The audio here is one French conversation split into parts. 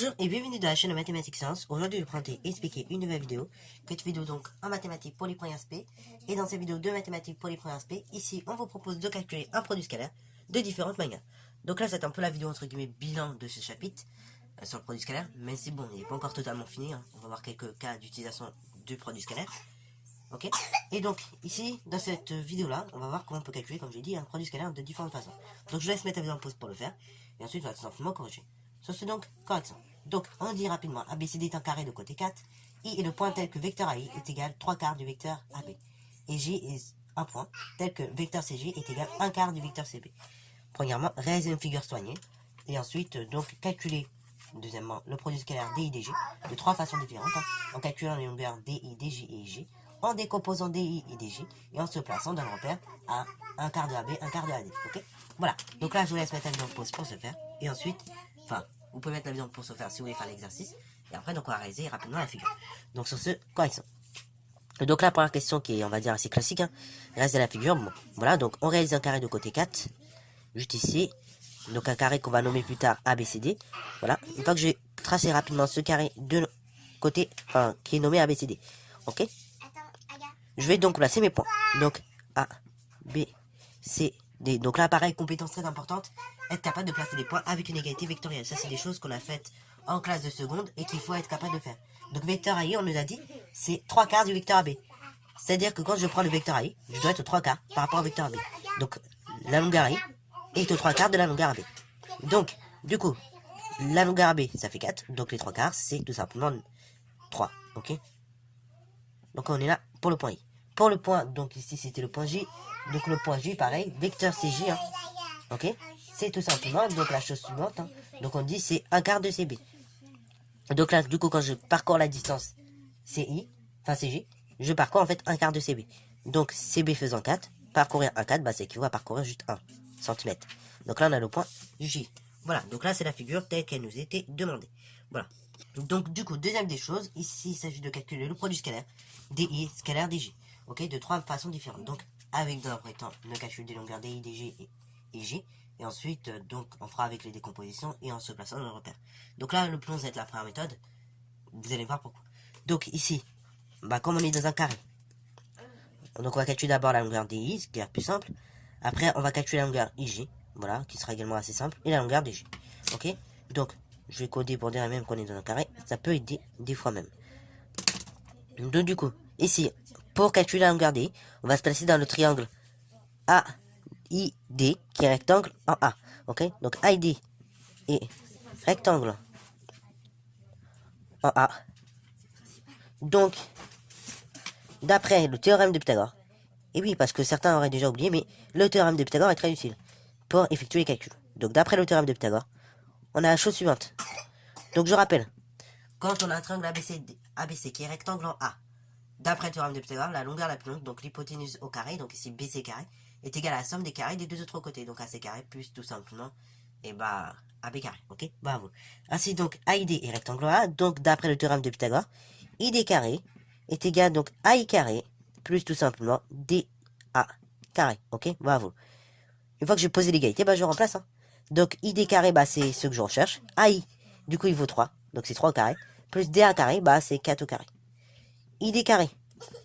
Bonjour et bienvenue dans la chaîne de Mathématiques Sciences. Aujourd'hui, je vais présenter et expliquer une nouvelle vidéo, cette vidéo donc en mathématiques pour les premiers aspects. Et dans cette vidéo de mathématiques pour les premiers aspects, ici on vous propose de calculer un produit scalaire de différentes manières. Donc là, c'est un peu la vidéo entre guillemets bilan de ce chapitre sur le produit scalaire, mais c'est bon, il n'est pas encore totalement fini. On va voir quelques cas d'utilisation du produit scalaire. Ok. Et donc ici, dans cette vidéo-là, on va voir comment on peut calculer, comme j'ai dit, un produit scalaire de différentes façons. Donc je laisse mettre la vidéo en pause pour le faire, et ensuite on va tout simplement corriger. Ça c'est donc correction. Donc on dit rapidement ABCD est un carré de côté 4, I est le point tel que vecteur AI est égal 3 quarts du vecteur AB. Et J est un point tel que vecteur CJ est égal 1 quart du vecteur CB. Premièrement, réaliser une figure soignée, et ensuite donc calculer, deuxièmement, le produit scalaire DI DG de trois façons différentes, en calculant les longueurs DI, DJ et IJ, en décomposant DI et DJ, et en se plaçant dans le repère à 1 quart de AB, 1 quart de AD. Ok. Voilà. Donc là, je vous laisse mettre la vidéo en pause pour ce faire, et ensuite, vous pouvez mettre la vidéo en pause pour ce faire si vous voulez faire l'exercice, et après, donc on va réaliser rapidement la figure. Donc sur ce, correction. Donc la première question qui est, on va dire, assez classique, réaliser la figure. Bon, voilà, donc on réalise un carré de côté 4, juste ici. Donc un carré qu'on va nommer plus tard ABCD. Voilà. Une fois que j'ai tracé rapidement ce carré de côté, qui est nommé ABCD. Ok. Je vais donc placer mes points. Donc A, B, C, D. Donc là, pareil, compétence très importante, être capable de placer des points avec une égalité vectorielle. Ça, c'est des choses qu'on a faites en classe de seconde et qu'il faut être capable de faire. Donc vecteur AI, on nous a dit, c'est 3 quarts du vecteur AB. C'est-à-dire que quand je prends le vecteur AI, je dois être aux 3 quarts par rapport au vecteur AB. Donc la longueur AI est aux 3 quarts de la longueur AB. Donc, du coup, la longueur AB, ça fait 4. Donc les 3 quarts, c'est tout simplement 3. Ok. Donc on est là pour le point I. Pour le point, donc ici c'était le point J. Donc le point J, pareil, vecteur CJ. Ok. C'est tout simplement donc la chose suivante. Donc on dit c'est 1 quart de CB. Donc là, du coup, quand je parcours la distance CI, CJ, je parcours en fait 1 quart de CB. Donc CB faisant 4, parcourir 1 quart, ça équivaut à parcourir juste 1 cm. Donc là, on a le point J. Voilà, donc là, c'est la figure telle qu'elle nous était demandée. Voilà. Donc du coup, deuxième des choses, ici, il s'agit de calculer le produit scalaire DI, scalaire DJ. Ok, de trois façons différentes. Donc, avec dans un premier temps, le calcul des longueurs DI, DJ et J. Et ensuite, donc, on fera avec les décompositions et en se plaçant dans le repère. Donc là, le plus long, ça va être la première méthode. Vous allez voir pourquoi. Donc ici, comme on est dans un carré, donc on va calculer d'abord la longueur DI, ce qui est plus simple. Après, on va calculer la longueur IJ, voilà, qui sera également assez simple, et la longueur DJ. Ok. Donc, je vais coder pour dire même qu'on est dans un carré. Ça peut aider des fois même. Donc du coup, ici, pour calculer la longueur DI, on va se placer dans le triangle AID, qui est rectangle en A. Ok. Donc AID est rectangle en A. Donc, d'après le théorème de Pythagore, et oui, parce que certains auraient déjà oublié, mais le théorème de Pythagore est très utile pour effectuer les calculs. Donc, d'après le théorème de Pythagore, on a la chose suivante. Donc, je rappelle, quand on a un triangle ABC qui est rectangle en A, d'après le théorème de Pythagore, la longueur la plus longue, donc l'hypoténuse au carré, donc ici BC carré, est égale à la somme des carrés des deux autres côtés. Donc AC carré plus tout simplement, AB carré. Ok. Bravo. Ainsi donc, AID est rectangle en A, donc d'après le théorème de Pythagore, ID carré est égal donc à I carré plus tout simplement DA carré. Ok, bravo. Une fois que j'ai posé l'égalité, je remplace. Donc ID carré, c'est ce que je recherche. AI, du coup, il vaut 3. Donc c'est 3 au carré. Plus DA carré, c'est 4 au carré. ID carré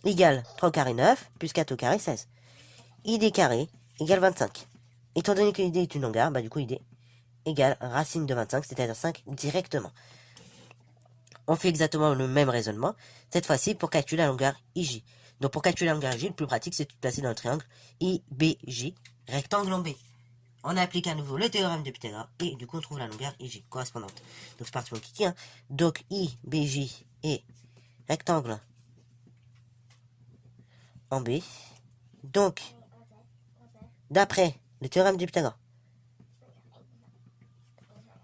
égale 3 au carré 9, plus 4 au carré 16. ID carré égale 25. Étant donné que ID est une longueur, du coup ID égale racine de 25, c'est-à-dire 5 directement. On fait exactement le même raisonnement, cette fois-ci pour calculer la longueur IJ. Donc pour calculer la longueur IJ, le plus pratique c'est de placer dans le triangle IBJ, rectangle en B. On applique à nouveau le théorème de Pythagore et du coup on trouve la longueur IJ correspondante. Donc c'est parti mon kiki. Donc IBJ est rectangle en B. Donc, d'après le théorème de Pythagore,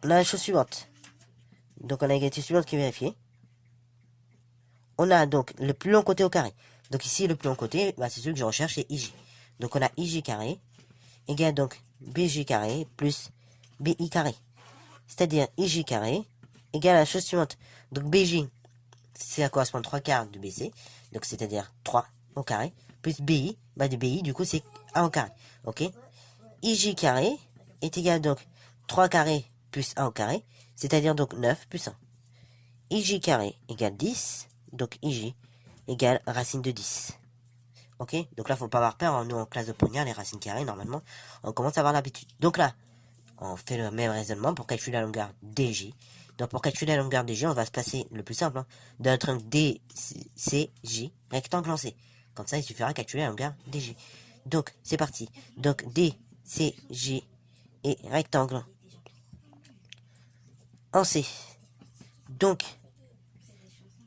on a la chose suivante. Donc on a l'égalité suivante qui est vérifiée. On a donc le plus long côté au carré. Donc ici, le plus long côté, c'est celui que je recherche, c'est IJ. Donc on a IJ carré égale donc BJ carré plus BI carré. C'est-à-dire IJ carré égale à la chose suivante. Donc BJ, ça correspond à 3 quarts de BC. Donc c'est-à-dire 3 au carré. Plus BI, de BI, du coup c'est 1 au carré. Ok. IJ carré est égal donc 3 carrés plus 1 au carré. c'est-à-dire donc 9 plus 1. IJ carré égale 10, donc IJ égale racine de 10. Ok, donc là, faut pas avoir peur, hein. Nous, en classe de première, les racines carrées, normalement, on commence à avoir l'habitude. Donc là, on fait le même raisonnement pour calculer la longueur DJ. Donc pour calculer la longueur DJ, on va se placer le plus simple, hein, dans notre triangle DCJ, rectangle en C. Comme ça, il suffira de calculer la longueur DJ. Donc, c'est parti. Donc, DCJ et rectangle en C. Donc,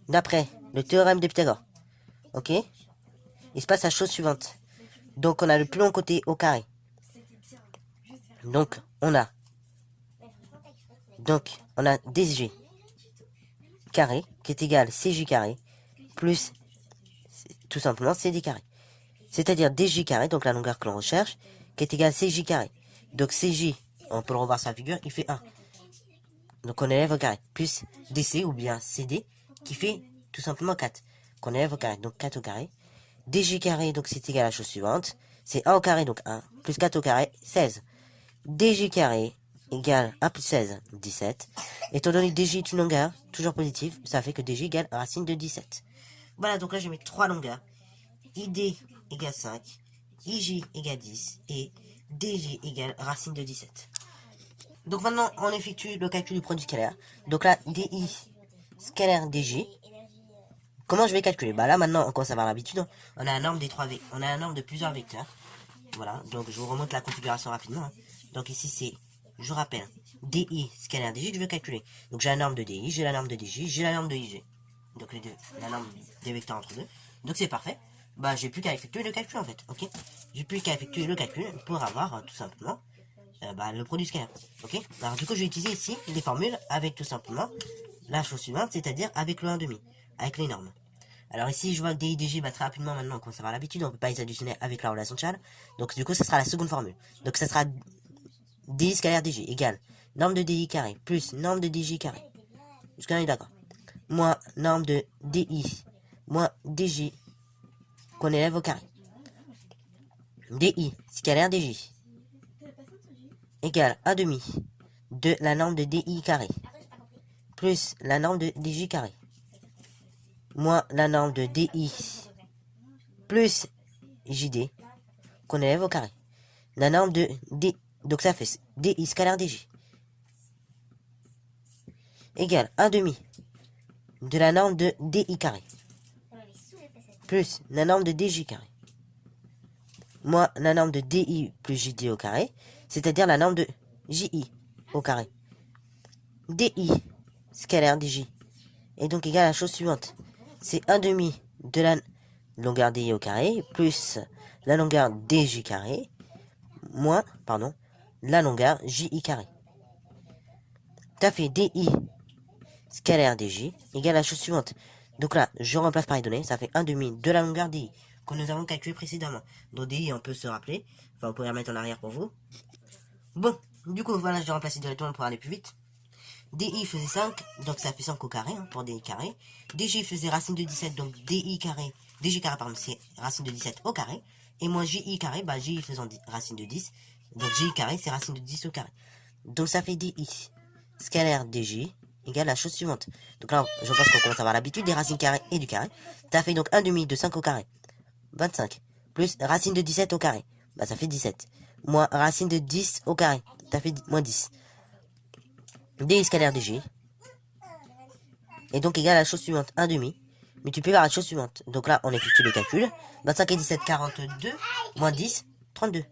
d'après le théorème de Pythagore, ok, il se passe la chose suivante. Donc, on a le plus long côté au carré. Donc, on a DG carré qui est égal à CJ carré plus tout simplement CD carré. C'est-à-dire DJ carré, donc la longueur que l'on recherche, qui est égal à CJ carré. Donc CJ, on peut le revoir sur la figure, il fait 1. Donc on élève au carré. Plus DC ou bien CD qui fait tout simplement 4. Qu'on élève au carré. Donc 4 au carré. DJ carré, donc c'est égal à la chose suivante. C'est 1 au carré, donc 1. Plus 4 au carré, 16. DJ carré égale 1 plus 16, 17. Étant donné que DJ est une longueur, toujours positive, ça fait que DJ égale racine de 17. Voilà, donc là je mets 3 longueurs. ID égale 5, IJ égale 10 et DJ égale racine de 17. Donc maintenant, on effectue le calcul du produit scalaire. Donc là, DI scalaire DJ. Comment je vais calculer? Bah là, maintenant, on commence à avoir l'habitude. Hein. On a un nombre des 3 V. On a un nombre de plusieurs vecteurs. Voilà, donc je vous remonte la configuration rapidement. Hein. Donc ici, c'est, je rappelle, DI scalaire DJ que je veux calculer. Donc j'ai la norme de DI, j'ai la norme de DJ, j'ai la norme de IJ. Donc les deux, la norme des vecteurs entre deux. Donc c'est parfait. Bah j'ai plus qu'à effectuer le calcul en fait, ok. J'ai plus qu'à effectuer le calcul pour avoir tout simplement le produit scalaire, ok. Alors du coup je vais utiliser ici des formules avec tout simplement la chose suivante, c'est-à-dire avec le 1,5, avec les normes. Alors ici je vois que DI, DJ, très rapidement maintenant on commence à avoir l'habitude, on peut pas les additionner avec la relation de Chasles. Donc du coup ça sera la seconde formule. Donc ça sera DI scalaire DJ égale norme de DI carré plus norme de DJ carré. Jusqu'à là on est d'accord. Moins norme de DI moins DJ qu'on élève au carré. DI scalaire DJ égale 1,5 de la norme de DI carré plus la norme de DJ carré moins la norme de DI plus JD qu'on élève au carré. La norme de D, donc ça fait DI scalaire DJ égale 1,5 de la norme de DI carré plus la norme de DJ carré moins la norme de DI plus JD au carré, c'est-à-dire la norme de JI au carré. DI scalaire DJ est donc égal à la chose suivante. C'est 1,5 de la longueur DI au carré plus la longueur DJ carré moins, la longueur JI carré. Ça fait DI scalaire DJ égale à la chose suivante. Donc là, je remplace par les données, ça fait 1,5 de la longueur DI que nous avons calculé précédemment. Donc DI, on peut se rappeler. Enfin, vous pouvez remettre en arrière pour vous. Bon, du coup, voilà, je vais remplacer directement pour aller plus vite. DI faisait 5, donc ça fait 5 au carré, hein, pour DI carré. DJ faisait racine de 17, donc DI carré, DJ carré, pardon, c'est racine de 17 au carré. Et moi, JI carré, bah, JI faisant racine de 10. Donc JI carré, c'est racine de 10 au carré. Donc ça fait DI scalaire DJ égale la chose suivante. Donc là, je pense qu'on commence à avoir l'habitude des racines carrées et du carré. Ça fait donc 1,5 de 5 au carré. 25. Plus racine de 17 au carré. Bah ça fait 17. Moins racine de 10 au carré. Ça fait moins 10. D scalaire DJ. Et donc égal à la chose suivante. 1,5. Multiplié par la chose suivante. Donc là, on effectue le calcul. 25 et 17, 42. Moins 10, 32.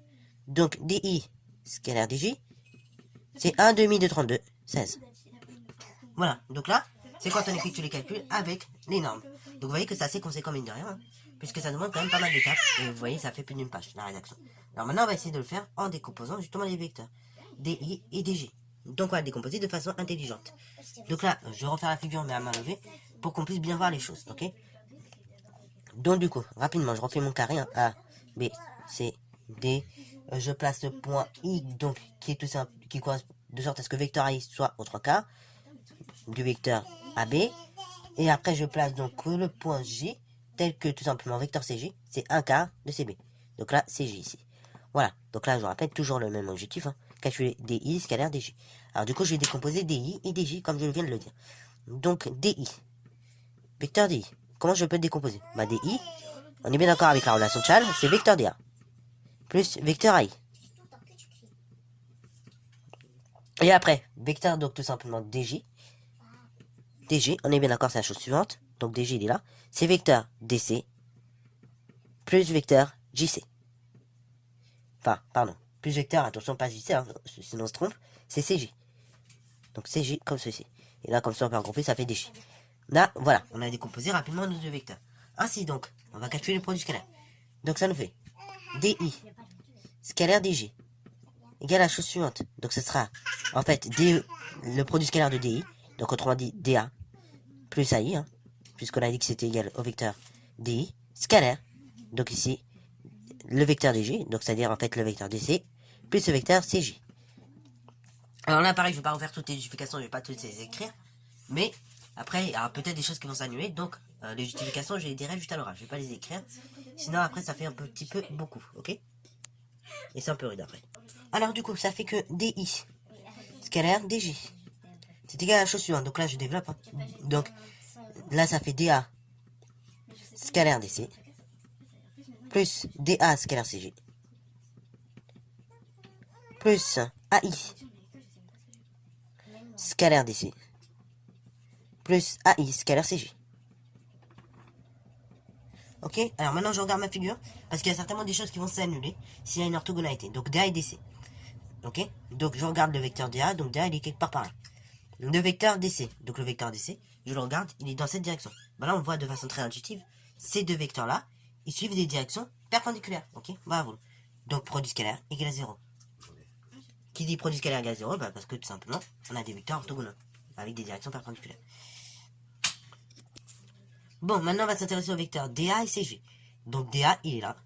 Donc DI scalaire DJ. C'est 1,5 de 32, 16. Voilà, donc là, c'est quand on effectue les calculs avec les normes. Donc vous voyez que c'est assez conséquent mine de rien, hein, puisque ça demande quand même pas mal d'étapes. Et vous voyez, ça fait plus d'une page, la rédaction. Alors maintenant, on va essayer de le faire en décomposant justement les vecteurs. DI et DG. Donc on va décomposer de façon intelligente. Donc là, je vais refaire la figure mais à main levée, pour qu'on puisse bien voir les choses, ok? Donc du coup, rapidement, je refais mon carré, hein, A, B, C, D. Je place le point I, donc, qui est tout simple, qui correspond de sorte à ce que vecteur AI soit aux 3 quarts du vecteur AB. Et après, je place donc le point J, tel que tout simplement vecteur CJ, c'est 1 quart de CB. Donc là, CJ ici. Voilà. Donc là, je rappelle toujours le même objectif, hein, calculer DI scalaire DG. Alors du coup, je vais décomposer DI et DG comme je viens de le dire. Donc DI, vecteur DI. Comment je peux le décomposer? Bah DI, on est bien d'accord avec la relation de Chal, c'est vecteur DA plus vecteur AI. Et après, vecteur donc tout simplement DG. DG, on est bien d'accord, c'est la chose suivante. Donc DG il est là. C'est vecteur DC plus vecteur JC. Enfin, pardon. Plus vecteur, attention, pas JC, hein, sinon on se trompe. C'est CJ. Donc CJ comme ceci. Et là, comme ça, on peut regrouper, ça fait DG. Là, voilà, on a décomposé rapidement nos deux vecteurs. Ainsi donc, on va calculer le produit scalaire. Donc ça nous fait DI scalaire DG égale à la chose suivante. Donc ce sera en fait le produit scalaire de DI. Donc autrement dit DA plus AI, hein, puisqu'on a dit que c'était égal au vecteur DI scalaire. Donc ici, le vecteur DG, donc c'est-à-dire en fait le vecteur DC, plus le vecteur CJ. Alors là, pareil, je vais pas refaire toutes les justifications, je vais pas toutes les écrire, mais après, il y aura peut-être des choses qui vont s'annuler, donc les justifications, je les dirai juste à l'oral, je vais pas les écrire, sinon après, ça fait un petit peu beaucoup, ok? Et c'est un peu rude après. Alors du coup, ça fait que DI scalaire DG, c'est égal à la chose suivante, donc là, je développe, hein. Donc là, ça fait DA scalaire DC, plus DA scalaire CG, plus AI scalaire DC, plus AI scalaire CG. Ok, alors maintenant je regarde ma figure, parce qu'il y a certainement des choses qui vont s'annuler s'il y a une orthogonalité. Donc DA et DC. Ok, donc je regarde le vecteur DA, donc DA il est quelque part par là. Le vecteur DC, donc le vecteur DC, je le regarde, il est dans cette direction. Ben là on voit de façon très intuitive, ces deux vecteurs là, ils suivent des directions perpendiculaires. Ok, bravo. Donc produit scalaire égale à 0. Qui dit produit scalaire égale à 0, bah parce que tout simplement, on a des vecteurs orthogonaux, avec des directions perpendiculaires. Bon, maintenant on va s'intéresser au vecteur DA et CG. Donc DA, il est là.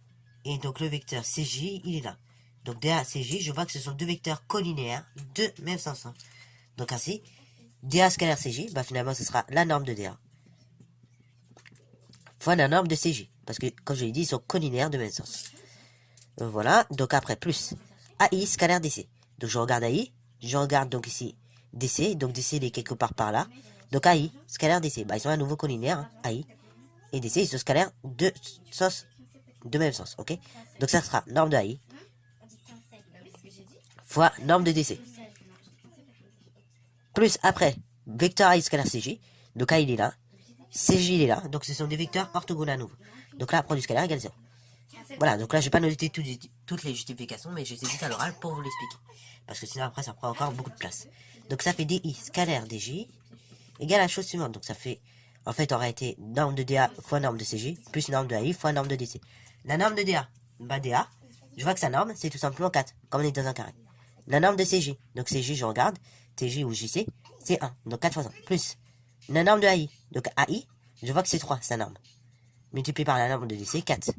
Et donc le vecteur CJ, il est là. Donc DA et CJ, je vois que ce sont deux vecteurs collinéaires de même sens. Donc ainsi, DA scalaire CJ, bah finalement ce sera la norme de DA fois la norme de CJ. Parce que, comme je l'ai dit, ils sont collinéaires de même sens. Voilà, donc après, plus AI scalaire DC. Donc je regarde AI, je regarde donc ici DC, donc DC il est quelque part par là. Donc AI, scalaire DC, bah ils sont à nouveau collinéaires, hein, AI et DC, ils sont scalaires de même sens, ok? Donc ça sera norme de AI fois norme de DC. Plus après, vecteur AI scalaire CJ, donc AI il est là, CJ il est là, donc ce sont des vecteurs orthogonaux à nouveau. Donc là, produit scalaire égale 0. Voilà, donc là, je vais pas noter toutes les justifications, mais j'essaie juste à l'oral pour vous l'expliquer. Parce que sinon, après, ça prend encore beaucoup de place. Donc ça fait DI scalaire DJ égale à la chose suivante. Donc ça fait, en fait, aurait été norme de DA fois norme de CJ, plus norme de AI fois norme de DC. La norme de DA, bah DA, je vois que sa norme, c'est tout simplement 4, comme on est dans un carré. La norme de CJ, donc CJ, je regarde, TJ ou JC, c'est 1, donc 4 fois 1, plus la norme de AI, donc AI, je vois que c'est 3, sa norme. Multiplié par la norme de DC, 4.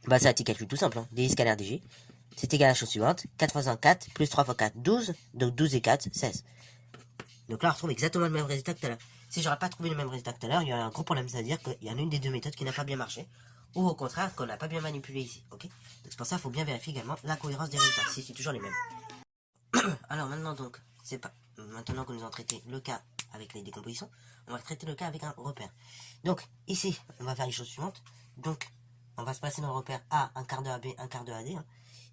Bah c'est un petit calcul tout simple, hein. DI scalaire DG, c'est égal à la chose suivante, 4 fois 1, 4, plus 3 fois 4, 12, donc 12 et 4, 16. Donc là, on retrouve exactement le même résultat que tout à l'heure. Si j'aurais pas trouvé le même résultat que tout à l'heure, il y aurait un gros problème, c'est-à-dire qu'il y en a une des deux méthodes qui n'a pas bien marché, ou au contraire, qu'on n'a pas bien manipulé ici, ok? Donc c'est pour ça qu'il faut bien vérifier également la cohérence des résultats, si c'est toujours les mêmes. Alors maintenant donc, c'est pas... Maintenant que nous avons traité le cas avec les décompositions, on va traiter le cas avec un repère. Donc ici, on va faire les choses suivantes. Donc, on va se passer dans le repère A, un quart de AB, un quart de AD. Hein.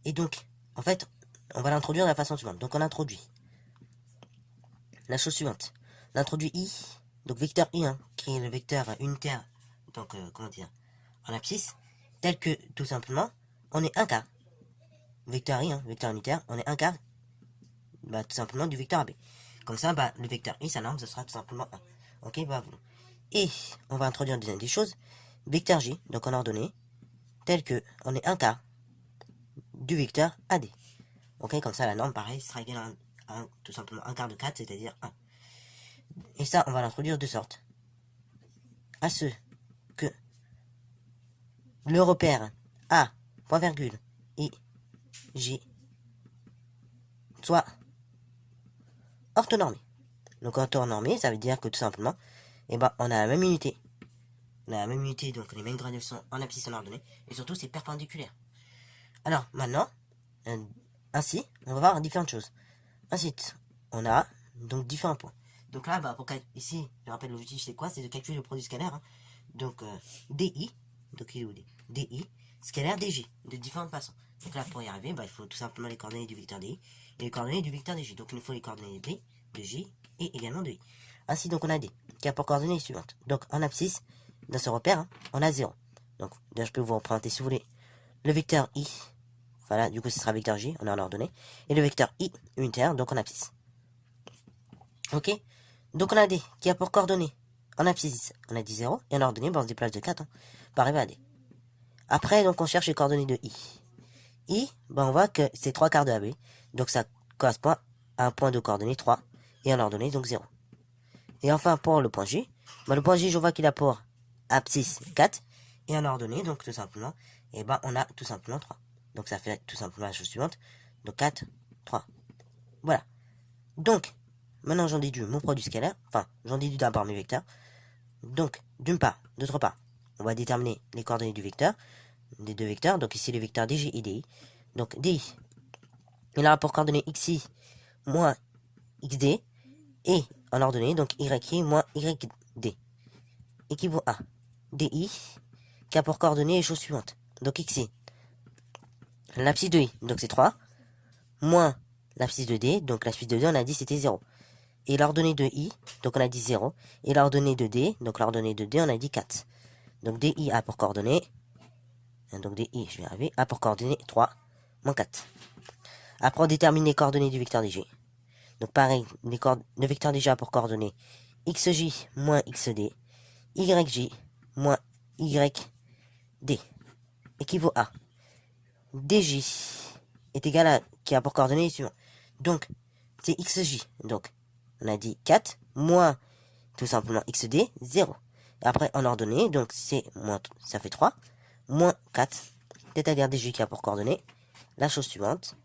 Et donc, en fait, on va l'introduire de la façon suivante. Donc on introduit la chose suivante. On introduit I, donc vecteur I1, qui est le vecteur unitaire, donc comment dire, en abscisse, tel que tout simplement, on est un quart. Vecteur I, hein, vecteur unitaire, on est un quart, bah, tout simplement du vecteur AB. Comme ça, bah, le vecteur I, sa norme, ce sera tout simplement 1. Ok, bah voilà. Et on va introduire une deuxième des choses, vecteur J, donc en ordonnée, tel que on est un quart du vecteur AD. Ok, comme ça la norme pareil sera égale à tout simplement un quart de 4, c'est-à-dire 1. Et ça, on va l'introduire de sorte à ce que le repère A, point virgule, I, J, soit orthonormé. Donc orthonormé, ça veut dire que tout simplement, eh ben, on a la même unité. On a la même unité, donc les mêmes graduations en abscisse en ordonnée, et surtout c'est perpendiculaire. Alors maintenant, ainsi, on va voir différentes choses. Ensuite, on a donc différents points. Donc là, ici, je rappelle l'objectif c'est quoi? C'est de calculer le produit scalaire. Hein. Donc DI, donc il est où DI, scalaire DJ, de différentes façons. Donc là, pour y arriver, il faut tout simplement les coordonnées du vecteur DI et les coordonnées du vecteur DJ. Donc il nous faut les coordonnées de D, de J et également de I. Ainsi, donc on a D qui a pour coordonnées les suivantes. Donc en abscisse, dans ce repère, hein, on a 0. Donc là, je peux vous représenter si vous voulez le vecteur I. Voilà, du coup, ce sera vecteur J, on est en ordonnée. Et le vecteur I unitaire, donc en abscisse. Ok. Donc on a D qui a pour coordonnées en abscisse, on a dit 0. Et en ordonnée, on se déplace de 4 hein, pour arriver à D. Après, donc on cherche les coordonnées de I. I, on voit que c'est 3 quarts de AB. Donc ça correspond à un point de coordonnées 3. Et en ordonnée, donc 0. Et enfin, pour le point J, le point J, je vois qu'il a pour abscisse 4. Et en ordonnée, donc tout simplement, on a tout simplement 3. Donc ça fait tout simplement la chose suivante. Donc 4, 3. Voilà. Donc, maintenant j'en déduis mon produit scalaire. Enfin, j'en déduis d'abord mes vecteurs. Donc, d'autre part, on va déterminer les coordonnées du vecteur, des deux vecteurs. Donc ici, les vecteurs DJ et DI. Donc DI, il aura pour coordonnées XI moins XD. Et en ordonnée, donc YI moins YD. Équivaut à DI, qui a pour coordonnées les choses suivantes. Donc XI, l'abscisse de I, donc c'est 3, moins l'abscisse de D, donc l'abscisse de D, on a dit c'était 0. Et l'ordonnée de I, donc on a dit 0. Et l'ordonnée de D, donc l'ordonnée de D, on a dit 4. Donc DI a pour coordonnées, donc DI, je vais arriver, a pour coordonnées 3, moins 4. Après, on détermine les coordonnées du vecteur DJ. Donc pareil, le vecteur DJ a pour coordonnées XJ moins XD, YJ moins YD, équivaut à DJ est égal à, qui a pour coordonnées les suivantes. Donc, c'est XJ, donc on a dit 4, moins tout simplement XD, 0. Et après, en ordonnée, donc c'est moins, ça fait 3, moins 4, c'est-à-dire DJ qui a pour coordonnées la chose suivante,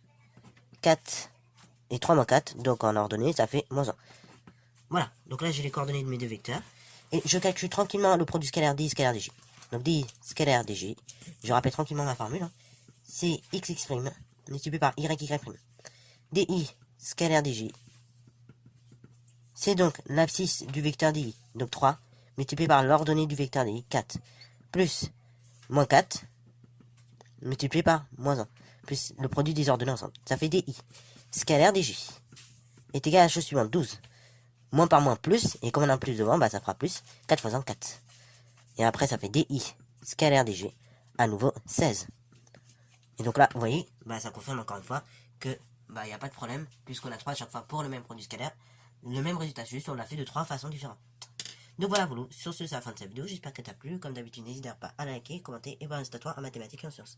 4 et 3 moins 4, donc en ordonnée, ça fait moins 1. Voilà, donc là j'ai les coordonnées de mes deux vecteurs, et je calcule tranquillement le produit scalaire DI scalaire DJ. Donc DI scalaire DJ, je rappelle tranquillement ma formule, hein. C'est XX' multiplié par YY'. DI scalaire DJ, c'est donc l'abscisse du vecteur DI, donc 3, multiplié par l'ordonnée du vecteur DI, 4, plus moins 4, multiplié par moins 1, plus le produit des ordonnées ensemble. Ça fait DI scalaire DJ est égal à la chose suivante, 12. Moins par moins plus, et comme on a un plus devant, ça fera plus, 4 fois 1, 4. Et après, ça fait DI scalaire DG, à nouveau 16. Et donc là, vous voyez, ça confirme encore une fois que il n'y a pas de problème, puisqu'on a 3 à chaque fois pour le même produit scalaire, le même résultat, juste on l'a fait de 3 façons différentes. Donc voilà, sur ce, c'est la fin de cette vidéo, j'espère qu'elle t'a plu. Comme d'habitude, n'hésitez pas à liker, commenter et reste à toi en mathématiques et en sciences.